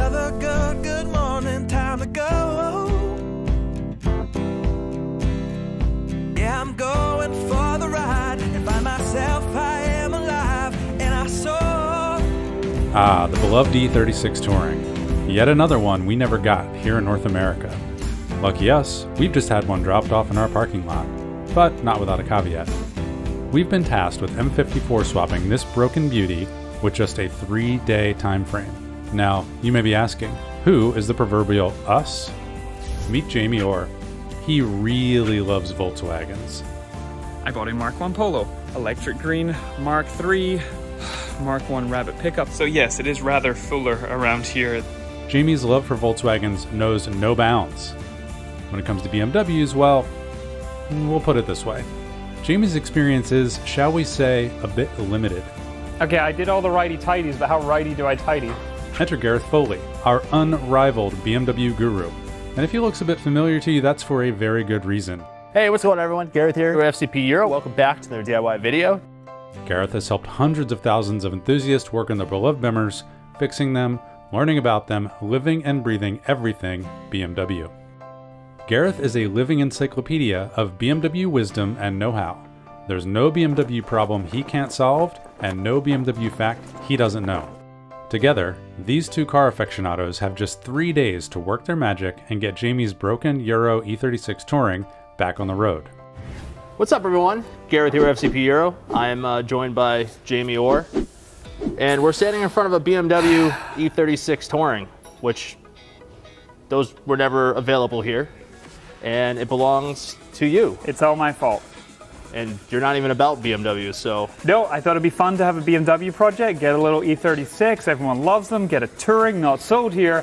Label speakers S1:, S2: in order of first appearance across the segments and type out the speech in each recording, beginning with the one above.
S1: another good morning, time to go. Yeah, I'm going for the ride, and by myself I am alive, and I saw.
S2: Ah, the beloved E36 Touring. Yet another one we never got here in North America. Lucky us, we've just had one dropped off in our parking lot, but not without a caveat. We've been tasked with M54 swapping this broken beauty with just a 3-day time frame. Now, you may be asking, who is the proverbial us? Meet Jamie Orr. He really loves Volkswagens.
S3: I bought a Mark 1 Polo, electric green, Mark 3, Mark 1 Rabbit pickup. So yes, it is rather fuller around here.
S2: Jamie's love for Volkswagens knows no bounds. When it comes to BMWs, well, we'll put it this way. Jamie's experience is, shall we say, a bit limited.
S3: Okay, I did all the righty-tighties, but how righty do I tighty?
S2: Enter Gareth Foley, our unrivaled BMW guru. And if he looks a bit familiar to you, that's for a very good reason.
S4: Hey, what's going on, everyone? Gareth here, FCP Euro. Welcome back to another DIY video.
S2: Gareth has helped hundreds of thousands of enthusiasts work on their beloved Bimmers, fixing them, learning about them, living and breathing everything BMW. Gareth is a living encyclopedia of BMW wisdom and know-how. There's no BMW problem he can't solve, and no BMW fact he doesn't know. Together, these two car aficionados have just 3 days to work their magic and get Jamie's broken Euro E36 Touring back on the road.
S4: What's up, everyone? Gareth here, FCP Euro. I am joined by Jamie Orr, and we're standing in front of a BMW E36 Touring, which those were never available here, and it belongs to you.
S3: It's all my fault.
S4: And you're not even about BMW, so...
S3: No, I thought it'd be fun to have a BMW project, get a little E36, everyone loves them, get a Touring, not sold here,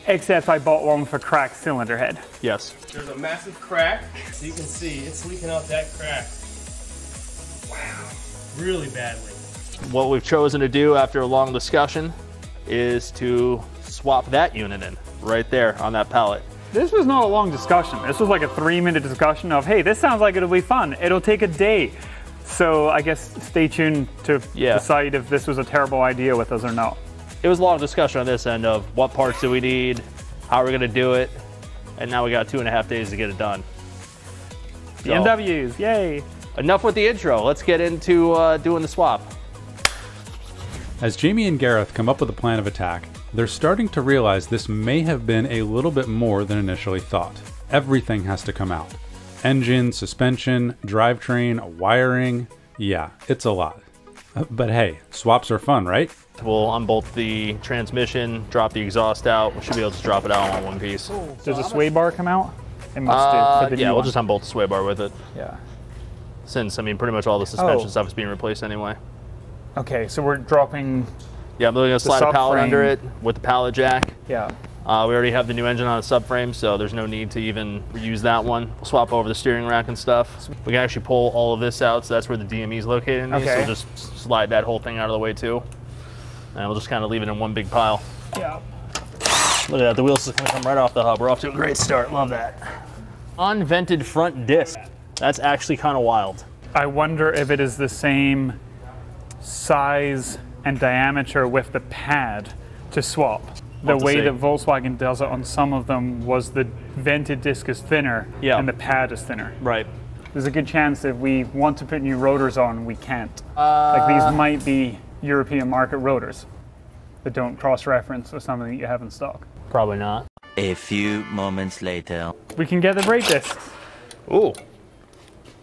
S3: except I bought one for cracked cylinder head.
S4: Yes.
S5: There's a massive crack, so you can see it's leaking out that crack. Wow, really badly.
S4: What we've chosen to do after a long discussion is to swap that unit in, right there on that pallet.
S3: This was not a long discussion. This was like a 3-minute discussion of, hey, this sounds like it'll be fun. It'll take a day. So I guess stay tuned to decide if this was a terrible idea with us or not.
S4: It was a long discussion on this end of what parts do we need, how we're gonna do it, and now we got 2.5 days to get it done. So,
S3: BMWs, yay.
S4: Enough with the intro. Let's get into doing the swap.
S2: As Jamie and Gareth come up with a plan of attack, they're starting to realize this may have been a little bit more than initially thought. Everything has to come out. Engine, suspension, drivetrain, wiring. Yeah, it's a lot. But hey, swaps are fun, right?
S4: We'll unbolt the transmission, drop the exhaust out. We should be able to drop it out on one piece.
S3: Does the sway bar come out? It must do. For the
S4: yeah,
S3: new
S4: we'll
S3: one.
S4: just unbolt the sway bar with it.
S3: Yeah.
S4: Since, I mean, pretty much all the suspension stuff is being replaced anyway.
S3: Okay, so we're dropping...
S4: Yeah, we're going to slide a pallet under it with the pallet jack.
S3: Yeah.
S4: We already have the new engine on the subframe, so there's no need to even reuse that one. We'll swap over the steering rack and stuff. We can actually pull all of this out, so that's where the DME is located in these.
S3: Okay.
S4: So we'll just slide that whole thing out of the way too. And we'll just kind of leave it in one big pile.
S3: Yeah.
S4: Look at that, the wheels are going to come right off the hub. We're off to a great start, love that. Unvented front disc. That's actually kind of wild.
S3: I wonder if it is the same size and diameter with the pad to swap. The way that Volkswagen does it on some of them was the vented disc is thinner and the pad is thinner.
S4: Right.
S3: There's a good chance if we want to put new rotors on, we can't. Like these might be European market rotors that don't cross-reference with something that you have in stock.
S4: Probably not.
S6: A few moments later.
S3: We can get the brake discs.
S4: Ooh.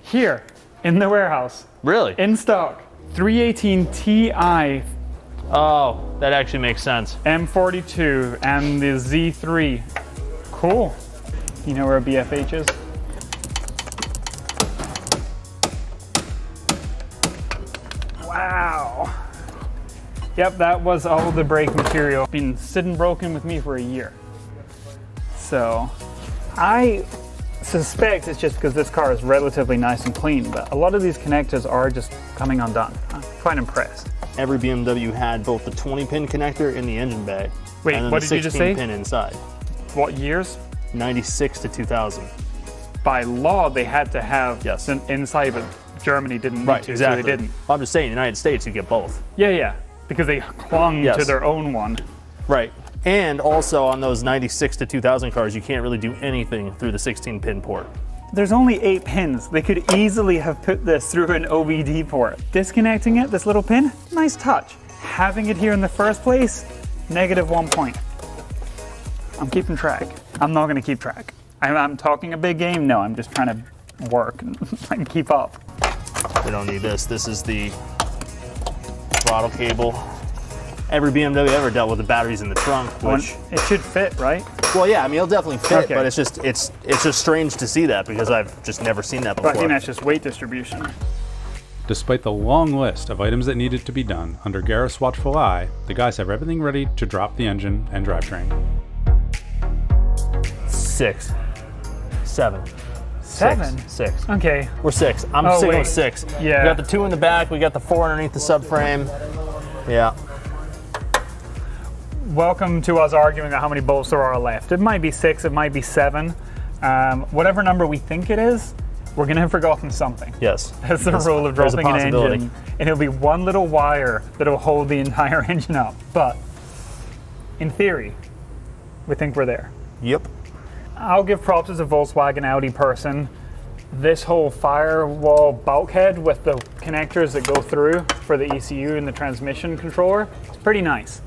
S3: Here, in the warehouse.
S4: Really?
S3: In stock. 318 Ti.
S4: Oh, that actually makes sense.
S3: M42 and the Z3. Cool. You know where a BFH is? Wow. Yep, that was all the brake material. Been sitting broken with me for a year. So, I suspect it's just because this car is relatively nice and clean, but a lot of these connectors are just coming undone. I'm quite impressed.
S4: Every BMW had both the 20-pin connector in the engine bay.
S3: Wait,
S4: and then
S3: what
S4: the
S3: did you just say?
S4: 16-pin inside.
S3: What years?
S4: 96 to 2000.
S3: By law, they had to have an inside, but Germany didn't need to,
S4: exactly.
S3: so they didn't.
S4: I'm just saying, in the United States, you get both.
S3: Yeah, yeah, because they clung to their own one.
S4: Right. And also on those 96 to 2000 cars, you can't really do anything through the 16-pin port.
S3: There's only 8 pins. They could easily have put this through an OBD port. Disconnecting it, this little pin, nice touch. Having it here in the first place, -1 point. I'm keeping track. I'm not gonna keep track. I'm talking a big game? No, I'm just trying to work and keep up.
S4: We don't need this. This is the throttle cable. Every BMW ever dealt with the batteries in the trunk, which
S3: it should fit, right?
S4: Well, yeah, I mean, it'll definitely fit,
S3: Okay.
S4: but it's just strange to see that because I've just never seen that before.
S3: But I think that's just weight distribution.
S2: Despite the long list of items that needed to be done, under Gareth's watchful eye, the guys have everything ready to drop the engine and drivetrain.
S4: 6, 7.
S3: 7?
S4: 6.
S3: Okay.
S4: We're 6. I'm
S3: Oh,
S4: single
S3: wait.
S4: 6.
S3: Yeah.
S4: We got the 2 in the back. We got the 4 underneath the subframe. Yeah.
S3: Welcome to us arguing about how many bolts there are left. It might be 6, it might be 7. Whatever number we think it is, we're gonna have forgotten something.
S4: Yes.
S3: That's the rule of
S4: there's a
S3: dropping an
S4: possibility.
S3: engine. And it'll be one little wire that'll hold the entire engine up. But in theory, we think we're there.
S4: Yep.
S3: I'll give props as a Volkswagen Audi person. This whole firewall bulkhead with the connectors that go through for the ECU and the transmission controller, it's pretty nice.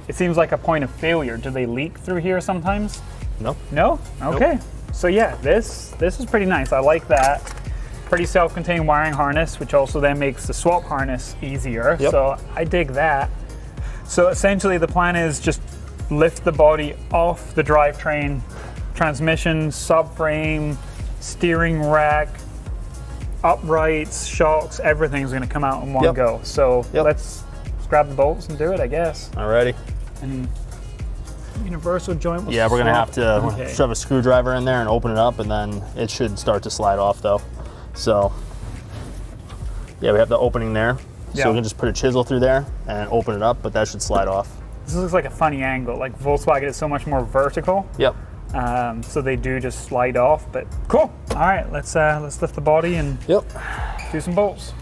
S3: It seems like a point of failure. Do they leak through here sometimes?
S4: No.
S3: No? Okay.
S4: Nope.
S3: So yeah, this is pretty nice. I like that. Pretty self-contained wiring harness, which also then makes the swap harness easier.
S4: Yep.
S3: So I dig that. So essentially the plan is just lift the body off the drivetrain, transmission, subframe, steering rack, uprights, shocks, everything's gonna come out in one
S4: Yep.
S3: go. So
S4: Yep.
S3: let's grab the bolts and do it, I guess.
S4: Alrighty.
S3: And universal joint will
S4: Yeah, we're gonna
S3: swap.
S4: have to
S3: Okay.
S4: shove a screwdriver in there and open it up, and then it should start to slide off though. So, yeah, we have the opening there.
S3: Yeah.
S4: So we can just put a chisel through there and open it up, but that should slide off.
S3: This looks like a funny angle. Like Volkswagen is so much more vertical,
S4: Yep.
S3: so they do just slide off. But cool. All right, let's lift the body and
S4: Yep.
S3: do some bolts.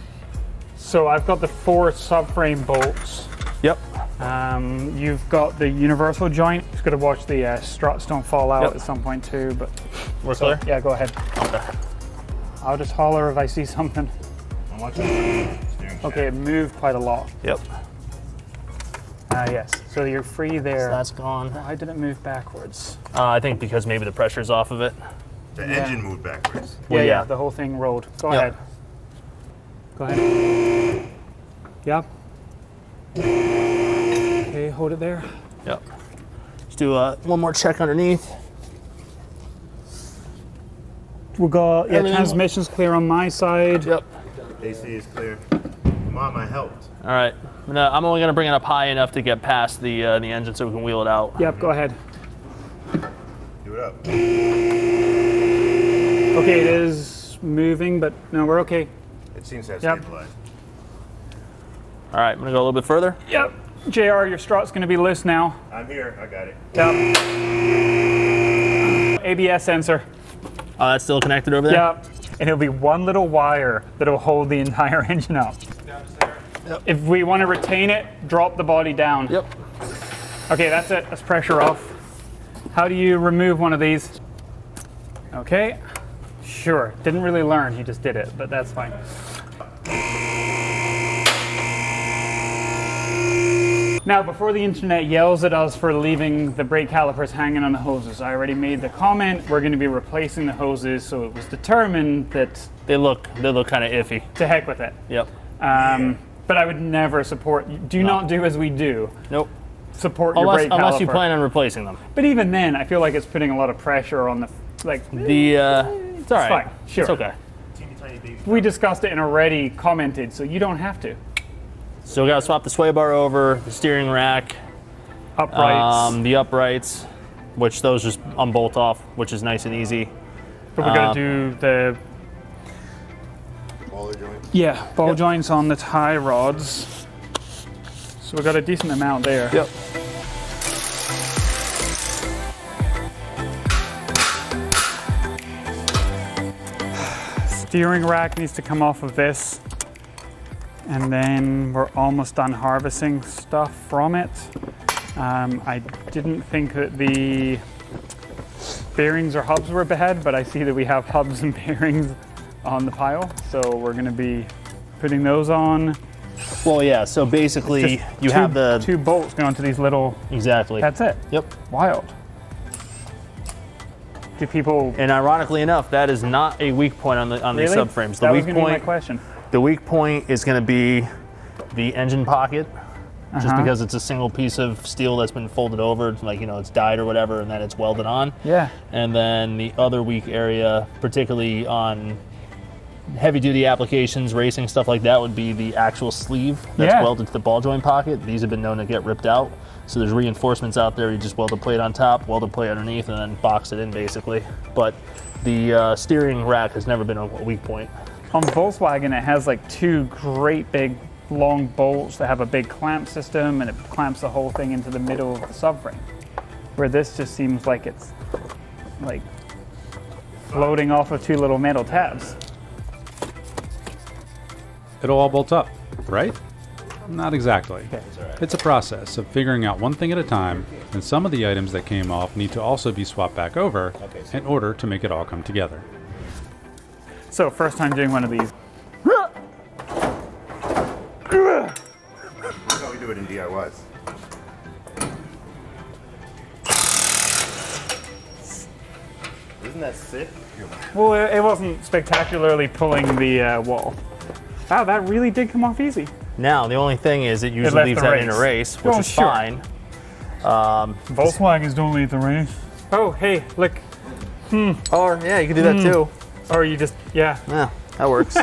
S3: So I've got the 4 subframe bolts.
S4: Yep.
S3: You've got the universal joint. Just got to watch the struts don't fall out
S4: Yep.
S3: at some point too. But
S4: We're clear?
S3: yeah, go ahead.
S4: Okay.
S3: I'll just holler if I see something. Okay, it moved quite a lot.
S4: Yep.
S3: Yes. So you're free there.
S4: That's gone.
S3: Why did it move backwards?
S4: I think because maybe the pressure's off of it.
S7: The engine moved backwards.
S4: Well,
S3: yeah,
S4: yeah.
S3: the whole thing rolled. Go
S4: Yep.
S3: ahead. Go ahead. Yep. Okay, hold it there.
S4: Yep. Let's do one more check underneath.
S3: We got
S4: Everything-
S3: transmission's clear on my side.
S4: Yep.
S7: AC is clear. Mom, I helped.
S4: All right. I'm only gonna bring it up high enough to get past the engine so we can wheel it out.
S3: Yep, go ahead.
S7: Do it up.
S3: Okay, it is moving, but no, we're okay.
S7: It seems to have
S3: Yep.
S7: stabilized.
S4: All right, I'm gonna go a little bit further.
S3: Yep. JR, your strut's gonna be loose now.
S7: I'm here. I got it.
S3: Yep. ABS sensor.
S4: Oh, that's still connected over there?
S3: Yep. And it'll be one little wire that'll hold the entire engine up.
S4: Yep.
S3: If we want to retain it, drop the body down.
S4: Yep.
S3: Okay, that's it. That's pressure off. How do you remove one of these? Okay. Sure. Didn't really learn. He just did it, but that's fine. Now, before the internet yells at us for leaving the brake calipers hanging on the hoses, I already made the comment we're going to be replacing the hoses, so it was determined that
S4: They look kind of iffy.
S3: to heck with it.
S4: Yep.
S3: But I would never support. Do not do as we do.
S4: Nope.
S3: Support your brake
S4: Unless you
S3: caliper.
S4: plan on replacing them.
S3: But even then, I feel like it's putting a lot of pressure on the like.
S4: It's all right.
S3: fine, sure.
S4: It's okay.
S7: Teeny tiny baby.
S3: We discussed it and already commented, so you don't have to.
S4: So we gotta swap the sway bar over, the steering rack,
S3: Uprights.
S4: the uprights, which those just unbolt off, which is nice and easy.
S3: But we gotta do the
S7: Baller joint.
S3: ball joints on the tie rods. So we got a decent amount there.
S4: Yep.
S3: Steering rack needs to come off of this. And then we're almost done harvesting stuff from it. I didn't think that the bearings or hubs were bad, but I see that we have hubs and bearings on the pile, so we're going to be putting those on.
S4: Well, yeah, so basically you have the...
S3: two bolts going to these little...
S4: Exactly.
S3: That's it.
S4: Yep.
S3: Wild. Do people...
S4: And ironically enough, that is not a weak point on the
S3: Really?
S4: these subframes. The
S3: That
S4: weak
S3: was going to be my
S4: point,
S3: question.
S4: the weak point is going to be the engine pocket, just
S3: Uh-huh.
S4: because it's a single piece of steel that's been folded over, like, you know, it's dyed or whatever, and then it's welded on.
S3: Yeah.
S4: And then the other weak area, particularly on heavy duty applications, racing, stuff like that, would be the actual sleeve that's
S3: Yeah.
S4: welded to the ball joint pocket. These have been known to get ripped out. So there's reinforcements out there. You just weld a plate on top, weld a plate underneath, and then box it in basically. But the steering rack has never been a weak point.
S3: On Volkswagen, it has like two great big long bolts that have a big clamp system, and it clamps the whole thing into the middle of the subframe. Where this just seems like it's like floating off of two little metal tabs.
S2: It'll all bolt up, right? Not exactly. It's a process of figuring out one thing at a time, and some of the items that came off need to also be swapped back over in order to make it all come together.
S3: So first time doing one of these.
S7: That's how we do it in DIYs. Isn't that sick?
S3: Well, it wasn't spectacularly pulling the wall. Wow, that really did come off easy.
S4: Now, the only thing is it usually
S3: left
S4: leaves
S3: the
S4: that in a
S3: race.
S4: race, which
S3: Oh,
S4: is
S3: sure.
S4: fine.
S3: Volkswagens don't leave the race. Oh, hey, look.
S4: Or, yeah, you can do that too.
S3: Or you just, yeah.
S4: Yeah, that works.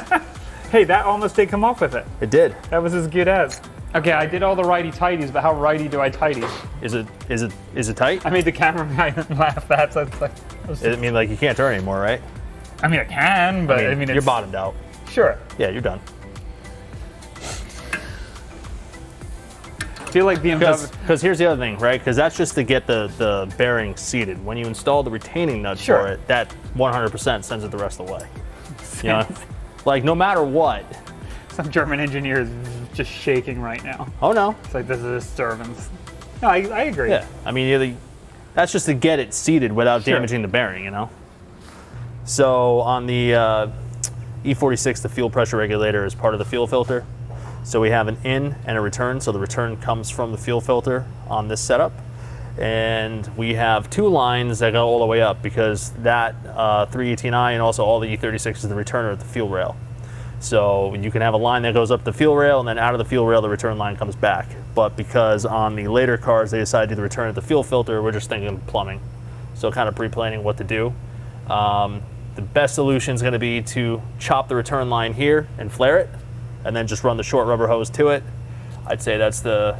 S3: Hey, that almost did come off with it.
S4: It did.
S3: That was as good as. Okay, I did all the righty-tighties, but how righty do I tighty?
S4: Is it tight?
S3: I made the camera guy laugh. That's like,
S4: I mean, like, you can't turn anymore, right?
S3: I mean, I can, but I mean,
S4: you're
S3: it's,
S4: bottomed out.
S3: sure.
S4: Yeah, you're done.
S3: I feel like BMW.
S4: Because here's the other thing, right? Because that's just to get the bearing seated. When you install the retaining nuts
S3: Sure.
S4: for it, that 100% sends it the rest of the way. You know? Like, no matter what.
S3: Some German engineer is just shaking right now.
S4: Oh, no.
S3: It's like, this is a disturbance. No, I agree.
S4: Yeah, I mean, that's just to get it seated without
S3: Sure.
S4: damaging the bearing, you know? So on the E36, the fuel pressure regulator is part of the fuel filter. So we have an in and a return. So the return comes from the fuel filter on this setup. And we have two lines that go all the way up because that 318i and also all the E36 is the returner at the fuel rail. So you can have a line that goes up the fuel rail, and then out of the fuel rail, the return line comes back. But because on the later cars, they decided to do the return at the fuel filter, we're just thinking plumbing. So kind of pre-planning what to do. The best solution is going to be to chop the return line here and flare it, and then just run the short rubber hose to it. I'd say that's the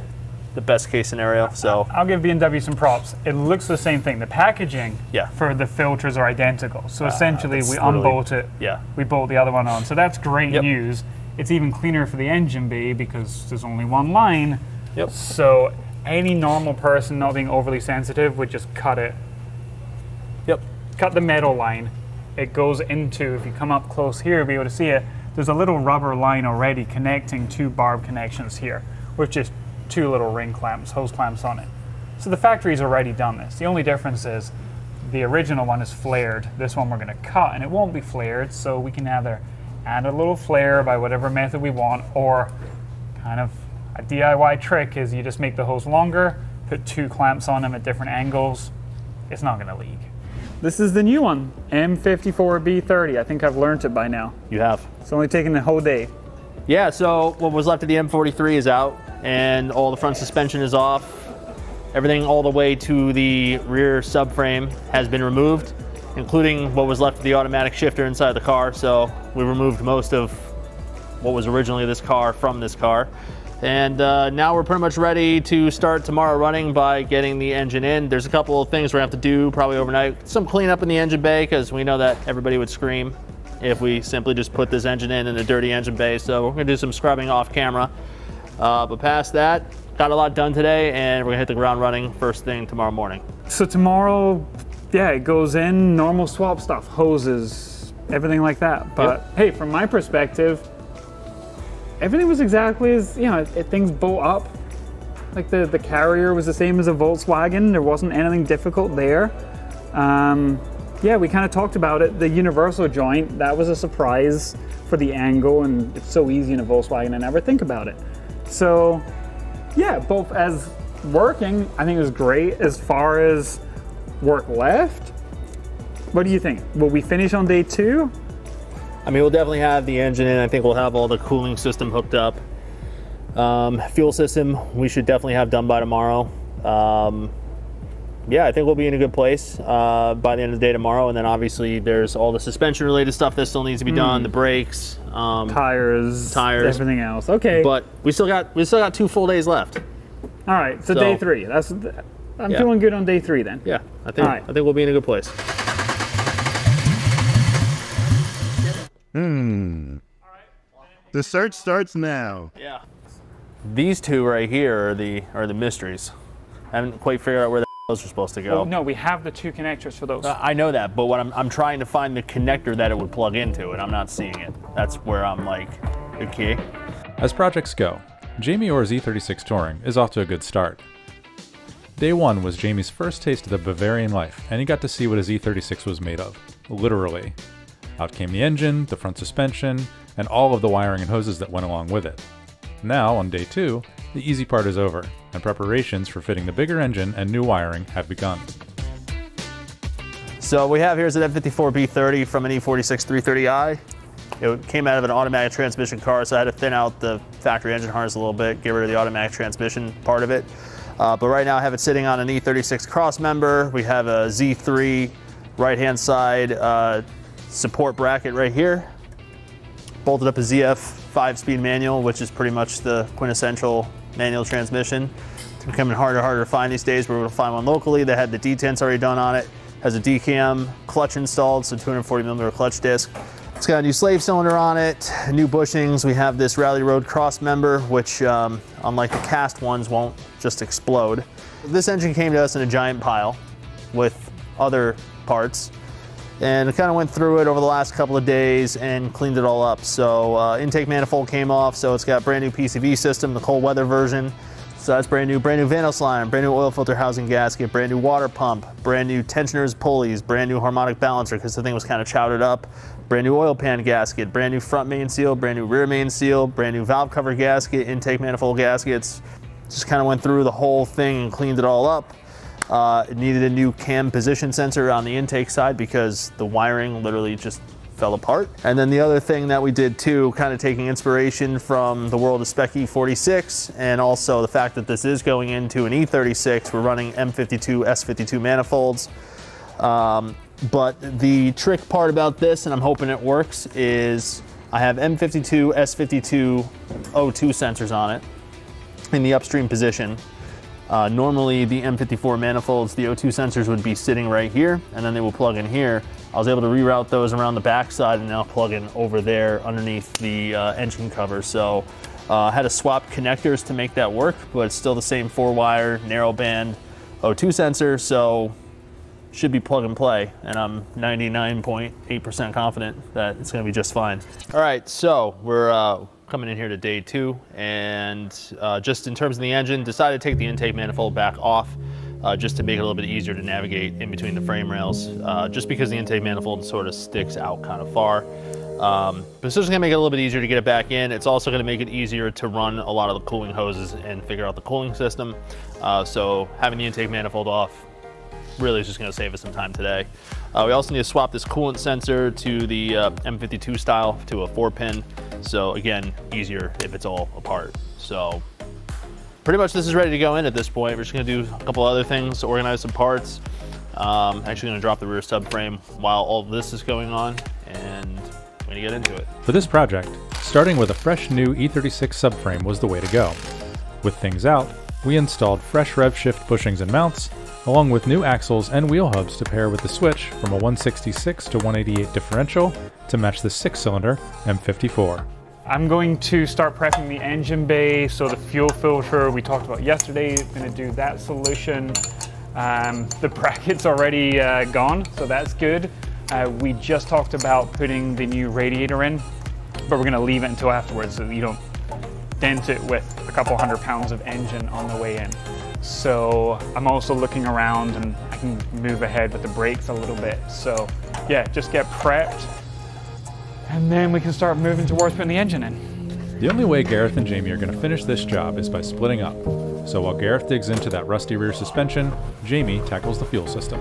S4: best case scenario. So
S3: I'll give BMW some props. It looks the same thing. The packaging
S4: Yeah.
S3: for the filters are identical. So essentially,
S4: that's
S3: we
S4: literally-
S3: unbolt it.
S4: yeah.
S3: We bolt the other one on. So that's great
S4: Yep.
S3: news. It's even cleaner for the engine bay because there's only one line.
S4: Yep.
S3: So any normal person not being overly sensitive would just cut it.
S4: Yep.
S3: Cut the metal line. It goes into, if you come up close here, you'll be able to see it. There's a little rubber line already connecting two barb connections here, with just two little ring clamps, hose clamps on it. So the factory's already done this. The only difference is the original one is flared. This one we're going to cut, and it won't be flared, so we can either add a little flare by whatever method we want, or kind of a DIY trick is you just make the hose longer, put two clamps on them at different angles. It's not going to leak. This is the new one, M54B30. I think I've learned it by now.
S4: You have.
S3: It's only taken the whole day.
S4: Yeah, so what was left of the M43 is out, and all the front suspension is off. Everything all the way to the rear subframe has been removed, including what was left of the automatic shifter inside the car. So we removed most of what was originally this car from this car. And now we're pretty much ready to start tomorrow running by getting the engine in. There's a couple of things we're gonna have to do probably overnight. Some cleanup in the engine bay, because we know that everybody would scream if we simply just put this engine in a dirty engine bay. So we're gonna do some scrubbing off camera. But past that, got a lot done today, and we're gonna hit the ground running first thing tomorrow morning.
S3: So tomorrow, yeah, it goes in, normal swap stuff, hoses, everything like that. But hey, from my perspective, everything was exactly as, you know, things bolt up. Like the carrier was the same as a Volkswagen. There wasn't anything difficult there. Yeah, we kind of talked about it. The universal joint, that was a surprise for the angle, and it's so easy in a Volkswagen, I never think about it. So yeah, both as working, I think it was great. As far as work left, what do you think? Will we finish on day 2?
S4: I mean, we'll definitely have the engine in. I think we'll have all the cooling system hooked up. Fuel system, we should definitely have done by tomorrow. Yeah, I think we'll be in a good place by the end of the day tomorrow. And then obviously there's all the suspension related stuff that still needs to be done, the brakes,
S3: tires, everything else. Okay.
S4: But we still got 2 full days left.
S3: All right, so day 3. I'm feeling good on day 3 then.
S4: Yeah, I think we'll be in a good place.
S7: The search starts now.
S4: Yeah. These 2 right here are the mysteries. I haven't quite figured out where those are supposed to go.
S3: Well, no, we have the 2 connectors for those.
S4: I know that, but what I'm trying to find the connector that it would plug into, and I'm not seeing it. That's where I'm like, okay.
S2: As projects go, Jamie Orr's E36 Touring is off to a good start. Day 1 was Jamie's first taste of the Bavarian life, and he got to see what his E36 was made of, literally. Out came the engine, the front suspension, and all of the wiring and hoses that went along with it. Now, on day 2, the easy part is over, and preparations for fitting the bigger engine and new wiring have begun.
S4: So we have here's an M54 B30 from an E46 330i. It came out of an automatic transmission car, so I had to thin out the factory engine harness a little bit, get rid of the automatic transmission part of it. But right now I have it sitting on an E36 cross member. We have a Z3 right-hand side support bracket right here. Bolted up a ZF 5-speed manual, which is pretty much the quintessential manual transmission. It's becoming harder and harder to find these days. We're able to find one locally that had the detents already done on it. Has a D-cam clutch installed, so 240mm clutch disc. It's got a new slave cylinder on it, new bushings. We have this Rally Road cross member, which unlike the cast ones won't just explode. This engine came to us in a giant pile with other parts, and I kind of went through it over the last couple of days and cleaned it all up. So intake manifold came off, so it's got brand new PCV system, the cold weather version. So that's brand new Vanos line, brand new oil filter housing gasket, brand new water pump, brand new tensioners, pulleys, brand new harmonic balancer because the thing was kind of chowdered up, brand new oil pan gasket, brand new front main seal, brand new rear main seal, brand new valve cover gasket, intake manifold gaskets. Just kind of went through the whole thing and cleaned it all up. It needed a new cam position sensor on the intake side because the wiring literally just fell apart. And then the other thing that we did too, kind of taking inspiration from the world of Spec E46 and also the fact that this is going into an E36, we're running M52, S52 manifolds. But the trick part about this, and I'm hoping it works, is I have M52, S52 O2 sensors on it in the upstream position. Normally the M54 manifolds, the O2 sensors would be sitting right here and then they will plug in here. I was able to reroute those around the backside and now plug in over there underneath the engine cover. So I had to swap connectors to make that work, but it's still the same 4-wire narrowband O2 sensor, so should be plug and play. And I'm 99.8% confident that it's gonna be just fine. All right, so we're coming in here to day 2, and just in terms of the engine, decided to take the intake manifold back off just to make it a little bit easier to navigate in between the frame rails, just because the intake manifold sort of sticks out kind of far. But it's just gonna make it a little bit easier to get it back in. It's also gonna make it easier to run a lot of the cooling hoses and figure out the cooling system. So having the intake manifold off really is just gonna save us some time today. We also need to swap this coolant sensor to the M52 style to a 4-pin. So again, easier if it's all apart. So pretty much this is ready to go in at this point. We're just gonna do a couple other things, organize some parts. Actually gonna drop the rear subframe while all this is going on, and we're gonna get into it.
S2: For this project, starting with a fresh new E36 subframe was the way to go. With things out, we installed fresh rev shift bushings and mounts, along with new axles and wheel hubs to pair with the switch from a 166 to 188 differential to match the 6-cylinder M54.
S3: I'm going to start prepping the engine bay, so the fuel filter we talked about yesterday, going to do that solution. The bracket's already gone, so that's good. We just talked about putting the new radiator in, but we're going to leave it until afterwards so you don't dent it with a couple 100 pounds of engine on the way in. So I'm also looking around and I can move ahead with the brakes a little bit. So yeah, just get prepped and then we can start moving towards putting the engine in.
S2: The only way Gareth and Jamie are going to finish this job is by splitting up. So while Gareth digs into that rusty rear suspension, Jamie tackles the fuel system.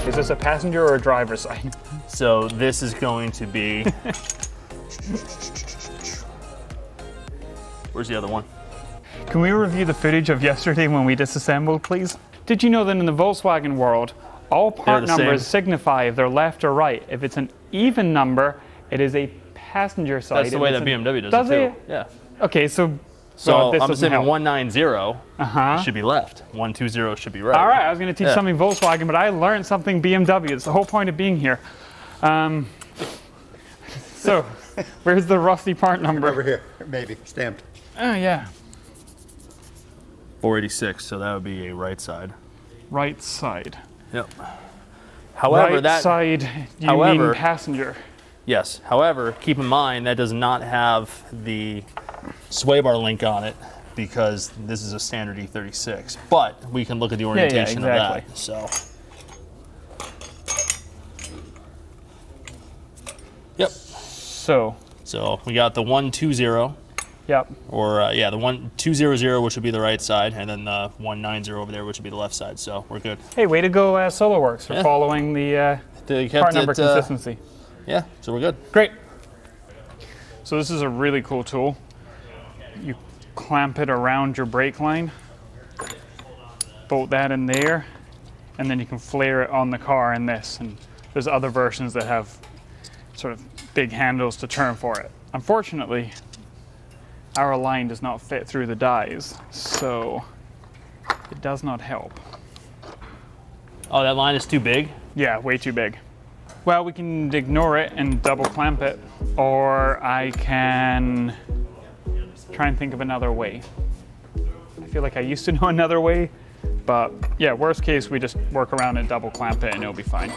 S3: Is this a passenger or a driver's side?
S4: So this is going to be, where's the other one?
S3: Can we review the footage of yesterday when we disassembled, please? Did you know that in the Volkswagen world, all part numbers signify if they're left or right? If it's an even number, it is a passenger side.
S4: That's the way that BMW does it too. Yeah.
S3: Okay, so
S4: I'm assuming 190 should be left. 120 should be right.
S3: All right, I was going to teach something Volkswagen, but I learned something BMW. It's the whole point of being here. So, where's the rusty part number?
S8: Over here, maybe, stamped.
S3: Oh, yeah.
S4: 486, so that would be a right side.
S3: Right side.
S4: Yep. However,
S3: right side, you mean passenger.
S4: Yes. However, keep in mind that does not have the sway bar link on it because this is a standard E36. But we can look at the orientation of that. So. Yep. So we got the 120.
S3: Yep.
S4: Or yeah, the 1200, which would be the right side, and then the 190 over there, which would be the left side. So we're good.
S3: Hey, way to go, SolarWorks, for following the part number consistency.
S4: Yeah, so we're good.
S3: Great. So this is a really cool tool. You clamp it around your brake line, bolt that in there, and then you can flare it on the car in this. And there's other versions that have sort of big handles to turn for it. Unfortunately, our line does not fit through the dies, so it does not help.
S4: Oh, that line is too big?
S3: Yeah, way too big. Well, we can ignore it and double clamp it, or I can try and think of another way. I feel like I used to know another way, but yeah, worst case, we just work around and double clamp it and it'll be fine.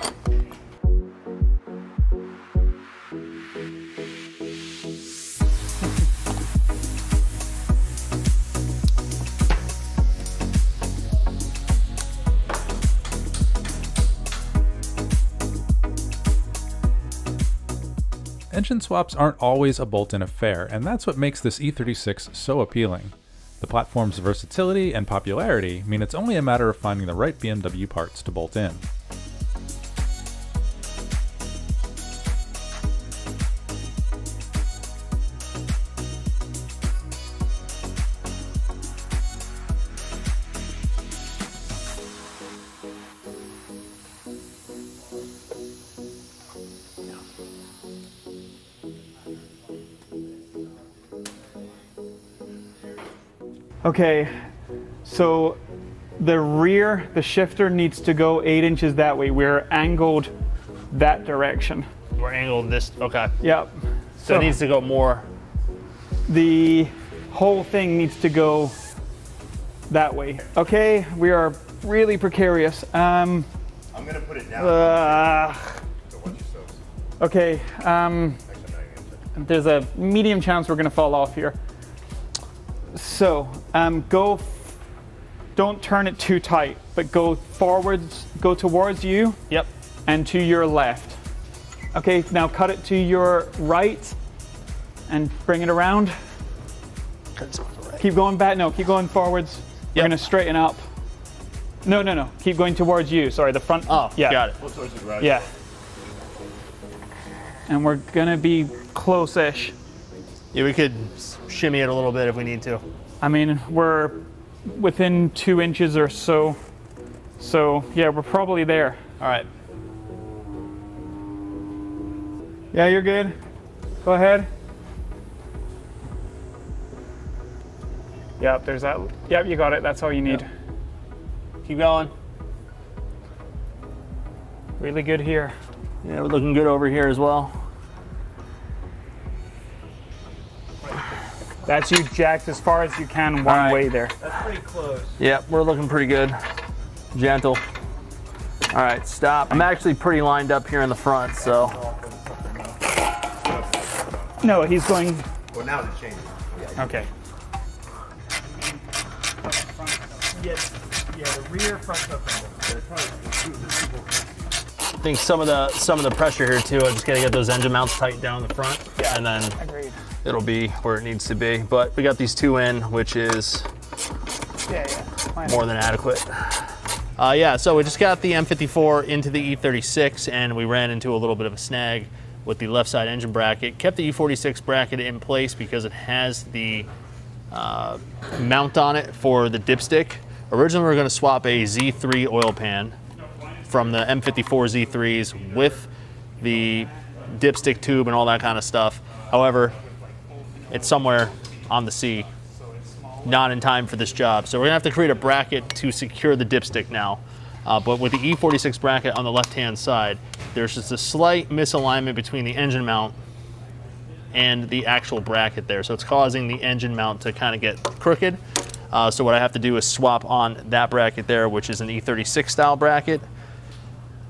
S2: Engine swaps aren't always a bolt-in affair, and that's what makes this E36 so appealing. The platform's versatility and popularity mean it's only a matter of finding the right BMW parts to bolt in.
S3: Okay, so the shifter needs to go 8 inches that way. We're angled that direction.
S4: We're angled this, okay.
S3: Yep.
S4: So it needs to go more.
S3: The whole thing needs to go that way. Okay, we are really precarious.
S8: I'm gonna put it down.
S3: Okay, there's a medium chance we're gonna fall off here. So, don't turn it too tight, but go forwards, go towards you.
S4: Yep.
S3: And to your left. Okay, now cut it to your right and bring it around. Keep going back, no, keep going forwards. We're gonna straighten up. No, keep going towards you, sorry, the front.
S4: Oh,
S3: yeah.
S4: Got it.
S3: Yeah. And we're gonna be close-ish.
S4: Yeah, we could shimmy it a little bit if we need to.
S3: I mean, we're within 2 inches or so. So, yeah, we're probably there.
S4: All right.
S3: Yeah, you're good. Go ahead. Yep, there's that. Yep, you got it. That's all you need.
S4: Yep. Keep going.
S3: Really good here.
S4: Yeah, we're looking good over here as well.
S3: That's you jacked as far as you can one way there.
S5: That's pretty close.
S4: Yep, we're looking pretty good. Gentle. All right, stop. I'm actually pretty lined up here in the front, so.
S3: No, he's going.
S8: Well, now it's changing.
S3: Okay.
S5: Yeah, the rear front fender.
S4: I think some of the pressure here too. I just gotta get those engine mounts tightened down in the front, and then
S3: Agreed.
S4: it'll be where it needs to be. But we got these two in, which is more than adequate. Yeah, so we just got the M54 into the E36, and we ran into a little bit of a snag with the left side engine bracket. Kept the E46 bracket in place because it has the mount on it for the dipstick. Originally, we were going to swap a Z3 oil pan from the M54 Z3s with the dipstick tube and all that kind of stuff. However, it's somewhere on the sea, not in time for this job. So we're gonna have to create a bracket to secure the dipstick now. But with the E46 bracket on the left-hand side, there's just a slight misalignment between the engine mount and the actual bracket there. So it's causing the engine mount to kind of get crooked. So what I have to do is swap on that bracket there, which is an E36 style bracket,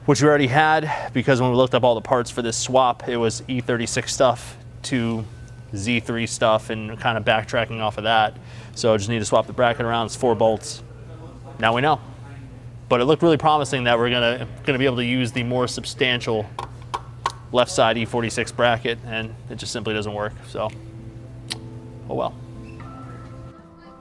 S4: which we already had, because when we looked up all the parts for this swap, it was E36 stuff to Z3 stuff and kind of backtracking off of that. So I just need to swap the bracket around. It's 4 bolts. Now we know. But it looked really promising that we're gonna be able to use the more substantial left side E46 bracket, and it just simply doesn't work. So, oh well.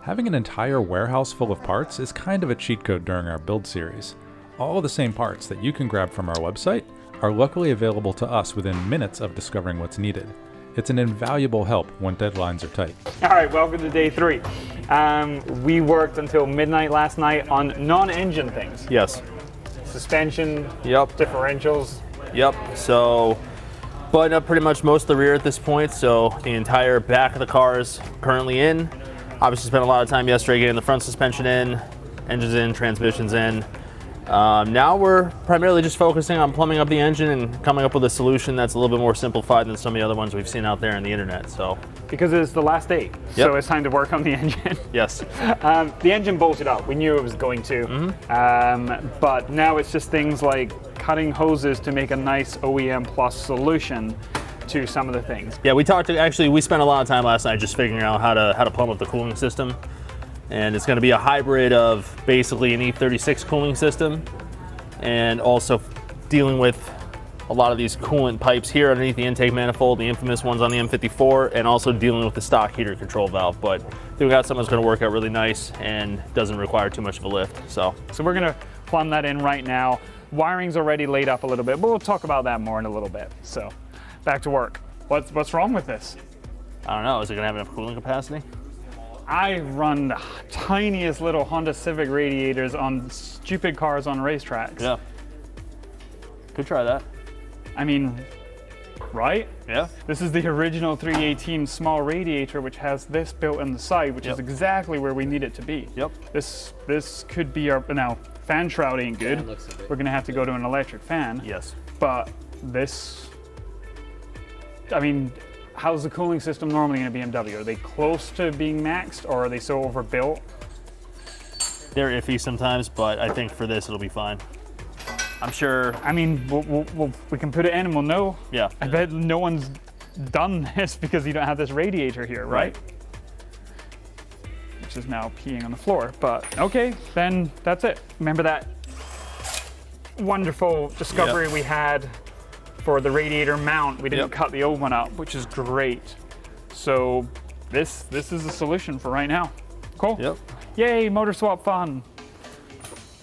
S2: Having an entire warehouse full of parts is kind of a cheat code during our build series. All of the same parts that you can grab from our website are luckily available to us within minutes of discovering what's needed. It's an invaluable help when deadlines are tight.
S3: All right, welcome to day 3. We worked until midnight last night on non-engine things.
S4: Yes.
S3: Suspension,
S4: Yep.
S3: differentials.
S4: Yep. So, button up pretty much most of the rear at this point. So the entire back of the car is currently in. Obviously spent a lot of time yesterday getting the front suspension in, engines in, transmissions in. Now we're primarily just focusing on plumbing up the engine and coming up with a solution that's a little bit more simplified than some of the other ones we've seen out there on the internet. So,
S3: Because it's the last day, so it's time to work on the engine.
S4: yes.
S3: The engine bolted up. We knew it was going to. But now it's just things like cutting hoses to make a nice OEM plus solution to some of the things.
S4: Yeah, we spent a lot of time last night just figuring out how to plumb up the cooling system. And it's going to be a hybrid of basically an E36 cooling system, and also dealing with a lot of these coolant pipes here underneath the intake manifold, the infamous ones on the M54, and also dealing with the stock heater control valve. But I think we got something that's going to work out really nice and doesn't require too much of a lift. So
S3: we're going to plumb that in right now. Wiring's already laid up a little bit, but we'll talk about that more in a little bit. So back to work. What's wrong with this?
S4: I don't know. Is it going to have enough cooling capacity?
S3: I run the tiniest little Honda Civic radiators on stupid cars on racetracks.
S4: Yeah. Could try that.
S3: I mean, right?
S4: Yeah.
S3: This is the original 318 small radiator, which has this built in the side, which is exactly where we need it to be.
S4: Yep.
S3: This could be our, now, fan shroud ain't good. We're gonna have to go to an electric fan.
S4: Yes.
S3: But this, I mean, how's the cooling system normally in a BMW? Are they close to being maxed, or are they so overbuilt?
S4: They're iffy sometimes, but I think for this it'll be fine. I'm sure.
S3: I mean, we can put it in and we'll know.
S4: Yeah.
S3: I bet no one's done this because you don't have this radiator here, right? Which is now peeing on the floor, but okay, then that's it. Remember that wonderful discovery we had for the radiator mount? We didn't cut the old one up, which is great. So this is a solution for right now. Cool.
S4: Yep.
S3: Yay, motor swap fun.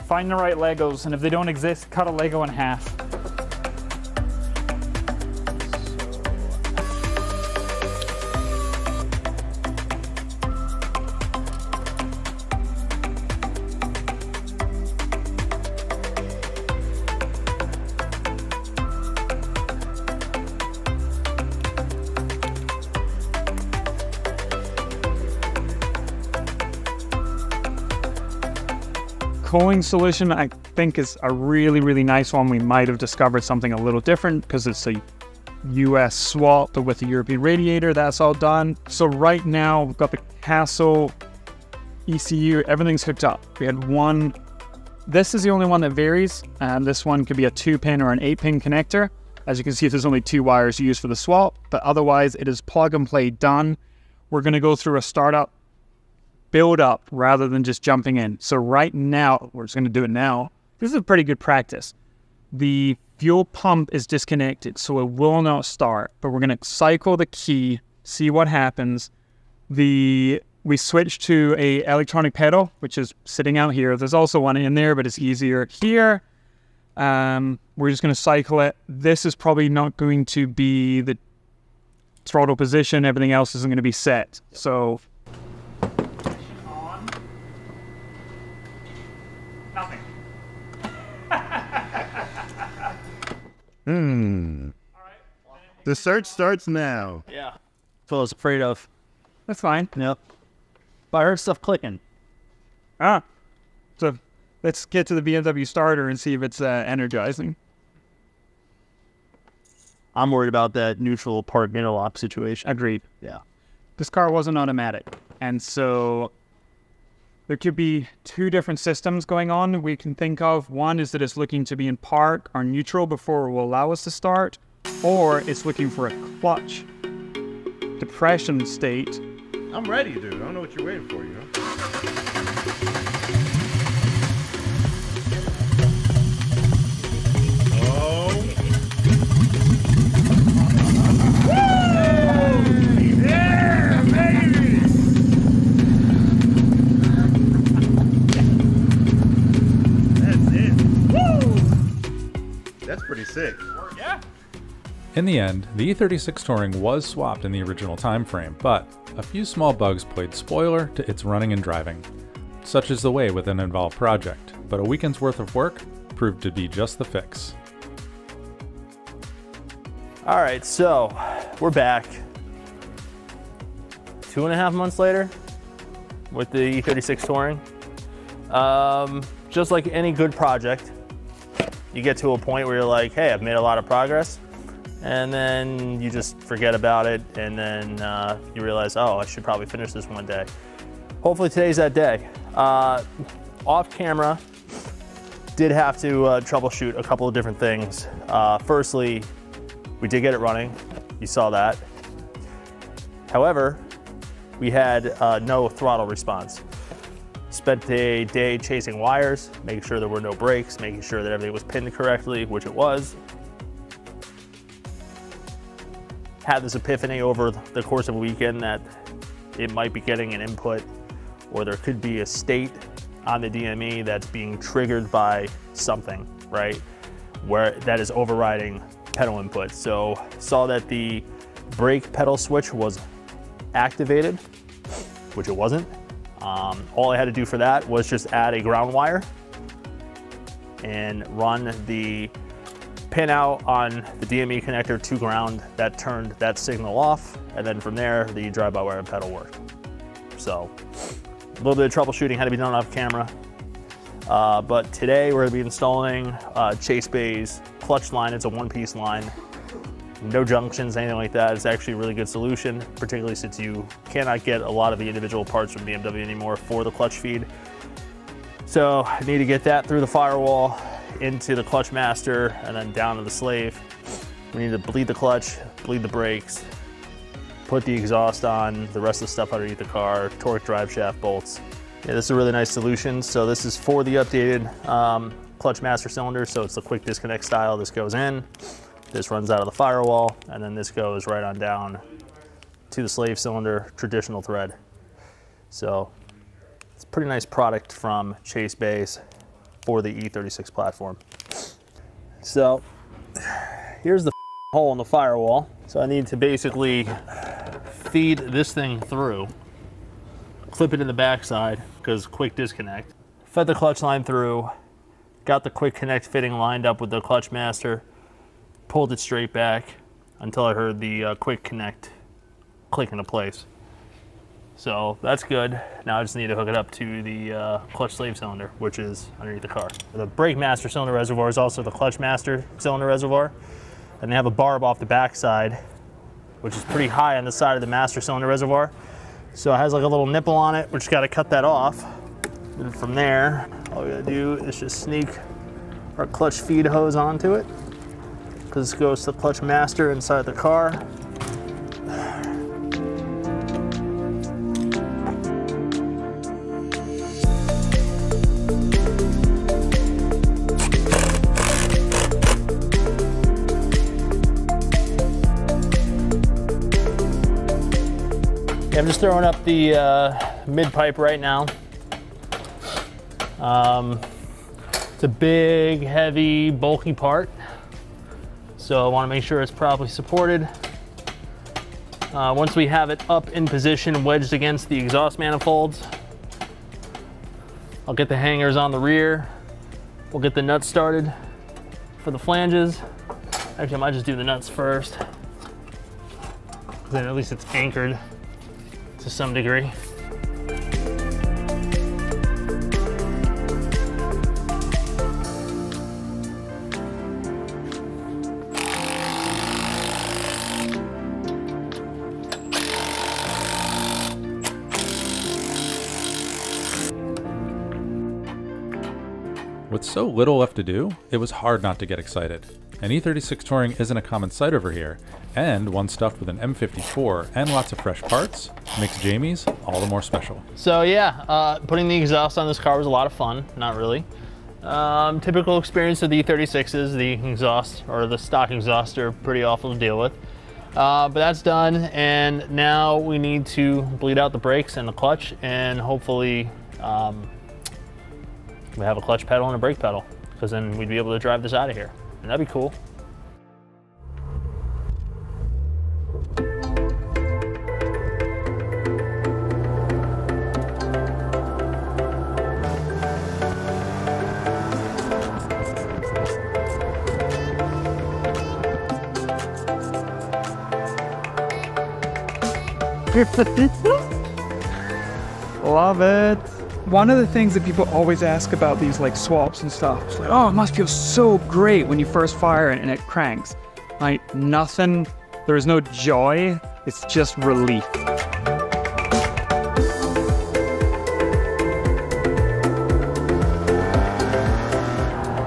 S3: Find the right Legos, and if they don't exist, cut a Lego in half. Cooling solution, I think, is a really, really nice one. We might have discovered something a little different because it's a US swap with the European radiator. That's all done. So right now we've got the Castle ECU, everything's hooked up. We had one, this is the only one that varies, and this one could be a 2-pin or an 8-pin connector. As you can see, there's only 2 wires used for the swap, but otherwise it is plug and play done. We're going to go through a startup, build up, rather than just jumping in. So right now, we're just going to do it now. This is a pretty good practice. The fuel pump is disconnected, so it will not start, but we're going to cycle the key, see what happens. We switched to a electronic pedal, which is sitting out here. There's also one in there, but it's easier here. We're just going to cycle it. This is probably not going to be the throttle position. Everything else isn't going to be set. So on. Nothing.
S7: The search starts now.
S4: Yeah. That's what I was afraid of.
S3: That's fine.
S4: Yep. But I heard stuff clicking.
S3: Ah. So let's get to the BMW starter and see if it's energizing.
S4: I'm worried about that neutral park interlock situation.
S3: Agreed.
S4: Yeah.
S3: This car wasn't automatic, and so there could be 2 different systems going on we can think of. One is that it's looking to be in park or neutral before it will allow us to start, or it's looking for a clutch depression state.
S7: I'm ready, dude. I don't know what you're waiting for, you know? Oh. Yeah, baby! That's it. Woo! That's pretty sick.
S3: Yeah.
S2: In the end, the E36 Touring was swapped in the original time frame, but a few small bugs played spoiler to its running and driving. Such is the way with an involved project, but a weekend's worth of work proved to be just the fix.
S4: All right, so we're back 2.5 months later with the E36 Touring. Just like any good project, you get to a point where you're like, hey, I've made a lot of progress. And then you just forget about it, and then you realize, oh, I should probably finish this one day. Hopefully today's that day. Off camera, did have to troubleshoot a couple of different things. Firstly, we did get it running. You saw that. However, we had no throttle response. Spent a day chasing wires, making sure there were no breaks, making sure that everything was pinned correctly, which it was. Had this epiphany over the course of a weekend that it might be getting an input, or there could be a state on the DME that's being triggered by something, right? Where that is overriding pedal input. So saw that the brake pedal switch was activated, which it wasn't. All I had to do for that was just add a ground wire and run the pin out on the DME connector to ground. That turned that signal off, and then from there the drive-by-wire and pedal worked. So a little bit of troubleshooting had to be done off camera, but today we're going to be installing Chase Bay's clutch line. It's a one-piece line, no junctions, anything like that. It's actually a really good solution, particularly since you cannot get a lot of the individual parts from BMW anymore for the clutch feed. So I need to get that through the firewall into the clutch master and then down to the slave. We need to bleed the clutch, bleed the brakes, put the exhaust on, the rest of the stuff underneath the car, torque drive shaft bolts. Yeah, this is a really nice solution. So this is for the updated clutch master cylinder. So it's the quick disconnect style. This goes in, this runs out of the firewall, and then this goes right on down to the slave cylinder, traditional thread. So it's a pretty nice product from Chase Bay's for the E36 platform. So here's the hole in the firewall. So I need to basically feed this thing through, clip it in the backside because quick disconnect. Fed the clutch line through, got the quick connect fitting lined up with the clutch master, pulled it straight back until I heard the quick connect click into place. So that's good. Now I just need to hook it up to the clutch slave cylinder, which is underneath the car. The brake master cylinder reservoir is also the clutch master cylinder reservoir. and they have a barb off the backside, which is pretty high on the side of the master cylinder reservoir. So it has like a little nipple on it. We just got to cut that off. And from there, all we got to do is just sneak our clutch feed hose onto it, because this goes to the clutch master inside the car. Yeah, I'm just throwing up the mid pipe right now. It's a big, heavy, bulky part, so I want to make sure it's properly supported. Once we have it up in position, wedged against the exhaust manifolds, I'll get the hangers on the rear. We'll get the nuts started for the flanges. Actually, I might just do the nuts first, then at least it's anchored to some degree.
S2: With so little left to do, it was hard not to get excited. An E36 Touring isn't a common sight over here, and one stuffed with an M54 and lots of fresh parts makes Jamie's all the more special.
S4: So yeah, putting the exhaust on this car was a lot of fun. Not really. Typical experience of the E36s, the exhaust, or the stock exhaust, are pretty awful to deal with. But that's done, and now we need to bleed out the brakes and the clutch, and hopefully we have a clutch pedal and a brake pedal, because then we'd be able to drive this out of here, and that'd be cool.
S3: Love it. One of the things that people always ask about these like swaps and stuff is like, oh, it must feel so great when you first fire it and it cranks. Like nothing, there's no joy, it's just relief.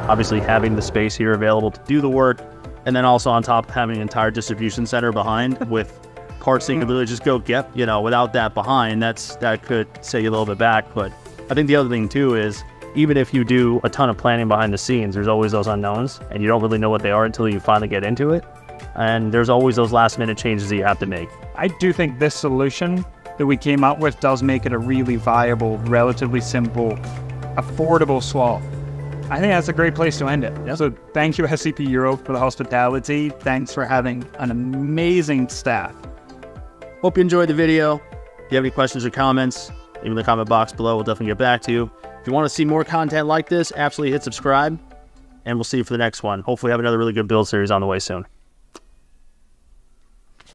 S4: Obviously having the space here available to do the work, and then also on top having an entire distribution center behind with parts that you can literally just go get, you know, without that behind, that could set you a little bit back. But I think the other thing too is, even if you do a ton of planning behind the scenes, there's always those unknowns, and you don't really know what they are until you finally get into it. And there's always those last minute changes that you have to make.
S3: I do think this solution that we came up with does make it a really viable, relatively simple, affordable swap. I think that's a great place to end it. Yep. So thank you SCP Europe for the hospitality. Thanks for having an amazing staff.
S4: Hope you enjoyed the video. If you have any questions or comments, leave in the comment box below. We'll definitely get back to you. If you want to see more content like this, absolutely hit subscribe, and we'll see you for the next one. Hopefully have another really good build series on the way soon.